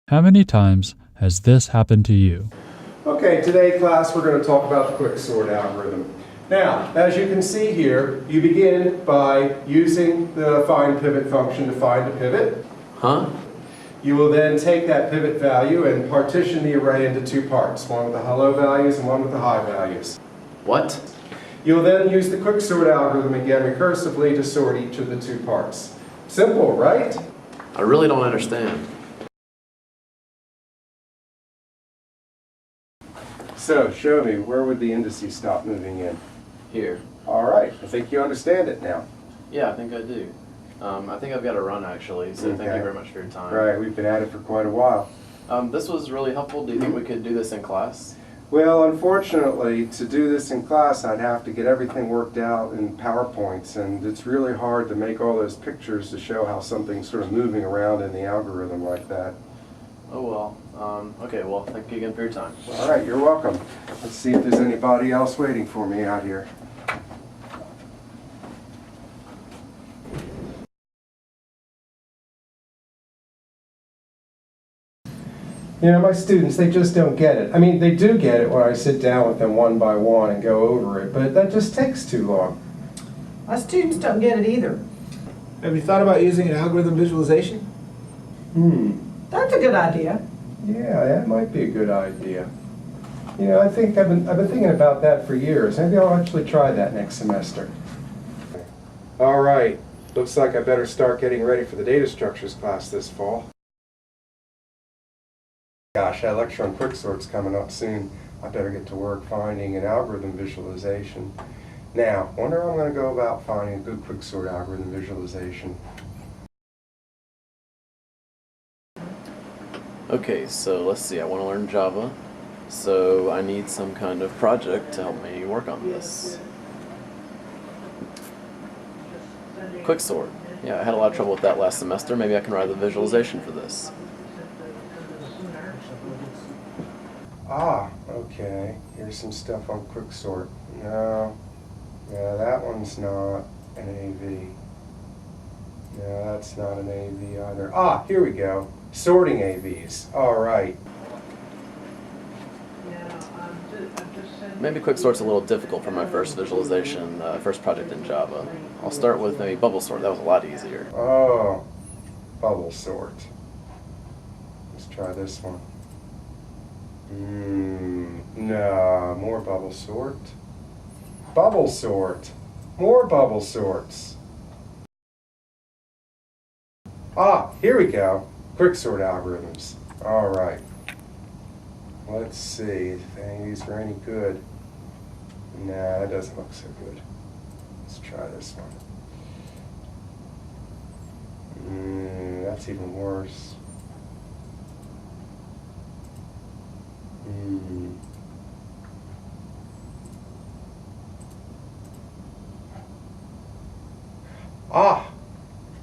How many times has this happened to you? Okay, today class we're going to talk about the quicksort algorithm. Now, as you can see here, you begin by using the find pivot function to find a pivot. You will then take that pivot value and partition the array into two parts, one with the hello values and one with the hi values. What? You'll then use the quicksort algorithm again recursively to sort each of the two parts. Simple, right? I really don't understand. So, show me, where would the indices stop moving in? Here. All right, I think you understand it now. Yeah, I think I do. I think I've got to run actually, so thank you very much for your time. Right, we've been at it for quite a while. This was really helpful. Do you think we could do this in class? Well, unfortunately, to do this in class, I'd have to get everything worked out in PowerPoints, and it's really hard to make all those pictures to show how something's sort of moving around in the algorithm like that. Oh well. Okay, well, thank you again for your time. All right, you're welcome. Let's see if there's anybody else waiting for me out here. You know, my students, they just don't get it. I mean, they do get it when I sit down with them one by one and go over it, but that just takes too long. My students don't get it either. Have you thought about using an algorithm visualization? That's a good idea. Yeah, that might be a good idea. You know, I think I've been thinking about that for years. Maybe I'll actually try that next semester. All right, looks like I better start getting ready for the data structures class this fall. Gosh, that lecture on quicksort's coming up soon. I better get to work finding an algorithm visualization. Now, wonder how I'm going to go about finding a good quicksort algorithm visualization. Okay, so let's see. I want to learn Java, so I need some kind of project to help me work on this. Quicksort. Yeah, I had a lot of trouble with that last semester. Maybe I can write a visualization for this. Ah, okay. Here's some stuff on quicksort. No, yeah, that one's not an AV. No, that's not an AV either. Ah, here we go. Sorting AVs. All right. Maybe quicksort's a little difficult for my first visualization, first project in Java. I'll start with maybe bubble sort. That was a lot easier. Oh, bubble sort. Let's try this one. No, more bubble sort. Bubble sort. More bubble sorts. Ah, here we go. Quicksort algorithms. All right. Let's see if any of these are any good. Nah, that doesn't look so good. Let's try this one. That's even worse. Ah,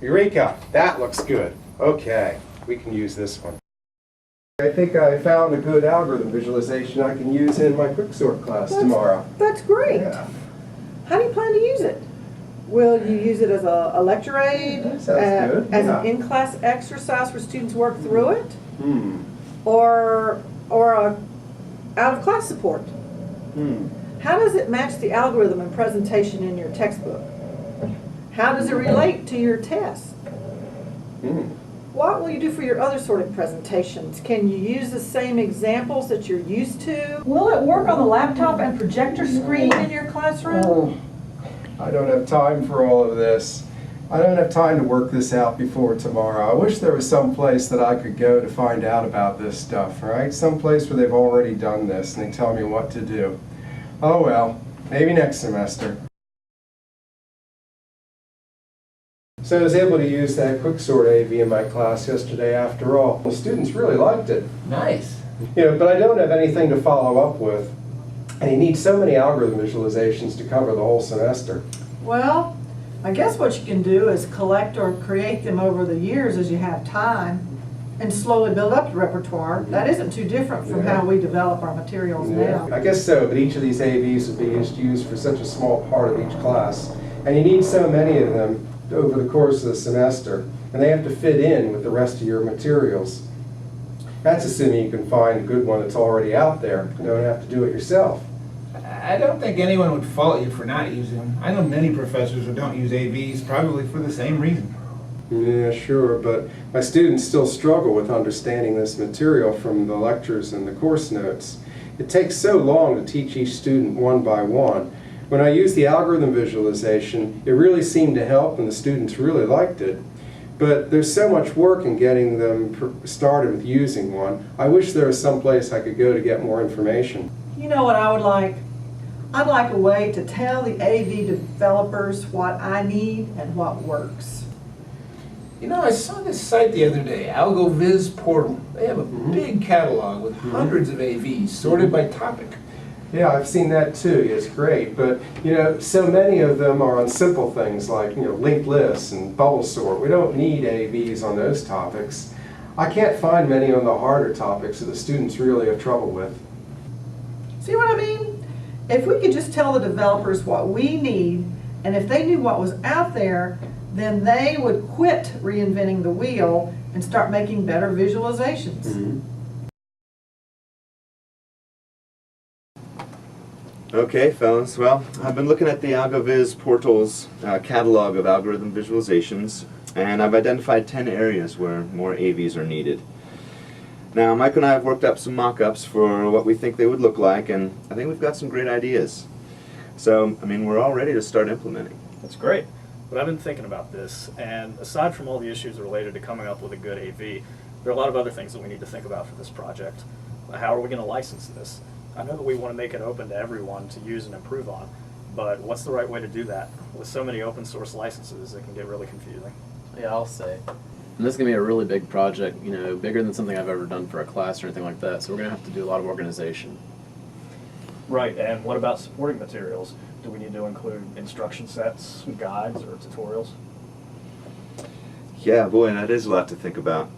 Eureka! That looks good. Okay, we can use this one. I think I found a good algorithm visualization I can use in my quicksort class tomorrow. That's great. Yeah. How do you plan to use it? Will you use it as a lecture aid? That sounds good. As an in-class exercise where students work through it? Or a out-of-class support? How does it match the algorithm and presentation in your textbook? How does it relate to your tests? What will you do for your other sort of presentations? Can you use the same examples that you're used to? Will it work on the laptop and projector screen in your classroom? I don't have time for all of this. I don't have time to work this out before tomorrow. I wish there was some place that I could go to find out about this stuff, right? Some place where they've already done this and they tell me what to do. Oh well, maybe next semester. So I was able to use that quicksort AV in my class yesterday after all. The students really liked it. Nice. You know, but I don't have anything to follow up with. And you need so many algorithm visualizations to cover the whole semester. Well, I guess what you can do is collect or create them over the years as you have time and slowly build up the repertoire. That isn't too different from how we develop our materials now. I guess so, but each of these AVs would be used for such a small part of each class. And you need so many of them over the course of the semester. And they have to fit in with the rest of your materials. That's assuming you can find a good one that's already out there. You don't have to do it yourself. I don't think anyone would fault you for not using them. I know many professors who don't use AVs, probably for the same reason. Yeah, sure, but my students still struggle with understanding this material from the lectures and the course notes. It takes so long to teach each student one by one. When I used the algorithm visualization, it really seemed to help and the students really liked it. But there's so much work in getting them started with using one. I wish there was some place I could go to get more information. You know what I would like? I'd like a way to tell the AV developers what I need and what works. You know, I saw this site the other day, AlgoViz Portal. They have a big catalog with hundreds of AVs sorted by topic. Yeah, I've seen that too. It's great, but you know, so many of them are on simple things like linked lists and bubble sort. We don't need AVs on those topics. I can't find many on the harder topics that the students really have trouble with. See what I mean? If we could just tell the developers what we need, and if they knew what was out there, then they would quit reinventing the wheel and start making better visualizations. Mm-hmm. Okay, fellas. Well, I've been looking at the AlgoViz portal's catalog of algorithm visualizations, and I've identified 10 areas where more AVs are needed. Now, Mike and I have worked up some mock-ups for what we think they would look like, and I think we've got some great ideas. So, I mean, we're all ready to start implementing. That's great. But I've been thinking about this, and aside from all the issues related to coming up with a good AV, there are a lot of other things that we need to think about for this project. How are we going to license this? I know that we want to make it open to everyone to use and improve on, but what's the right way to do that? With so many open source licenses, it can get really confusing. Yeah, I'll say. And this is going to be a really big project, bigger than something I've ever done for a class or anything like that, so we're going to have to do a lot of organization. Right, and what about supporting materials? Do we need to include instruction sets, guides, or tutorials? Yeah, boy, that is a lot to think about.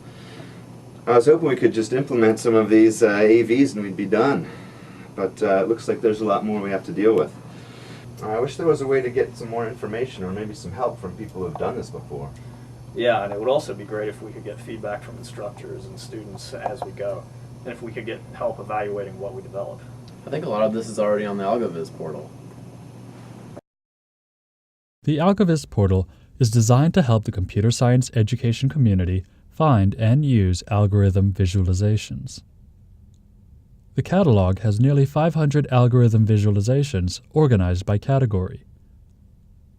I was hoping we could just implement some of these AVs and we'd be done. But it looks like there's a lot more we have to deal with. I wish there was a way to get some more information or maybe some help from people who've done this before. Yeah, and it would also be great if we could get feedback from instructors and students as we go, and if we could get help evaluating what we develop. I think a lot of this is already on the AlgoViz portal. The AlgoViz portal is designed to help the computer science education community find and use algorithm visualizations. The catalog has nearly 500 algorithm visualizations organized by category.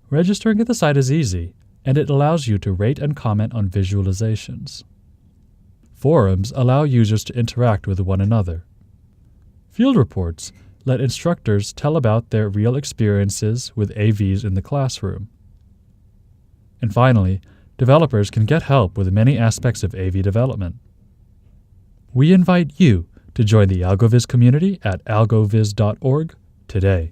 Registering at the site is easy, and it allows you to rate and comment on visualizations. Forums allow users to interact with one another. Field reports let instructors tell about their real experiences with AVs in the classroom. And finally, developers can get help with many aspects of AV development. We invite you to join the AlgoViz community at algoviz.org today.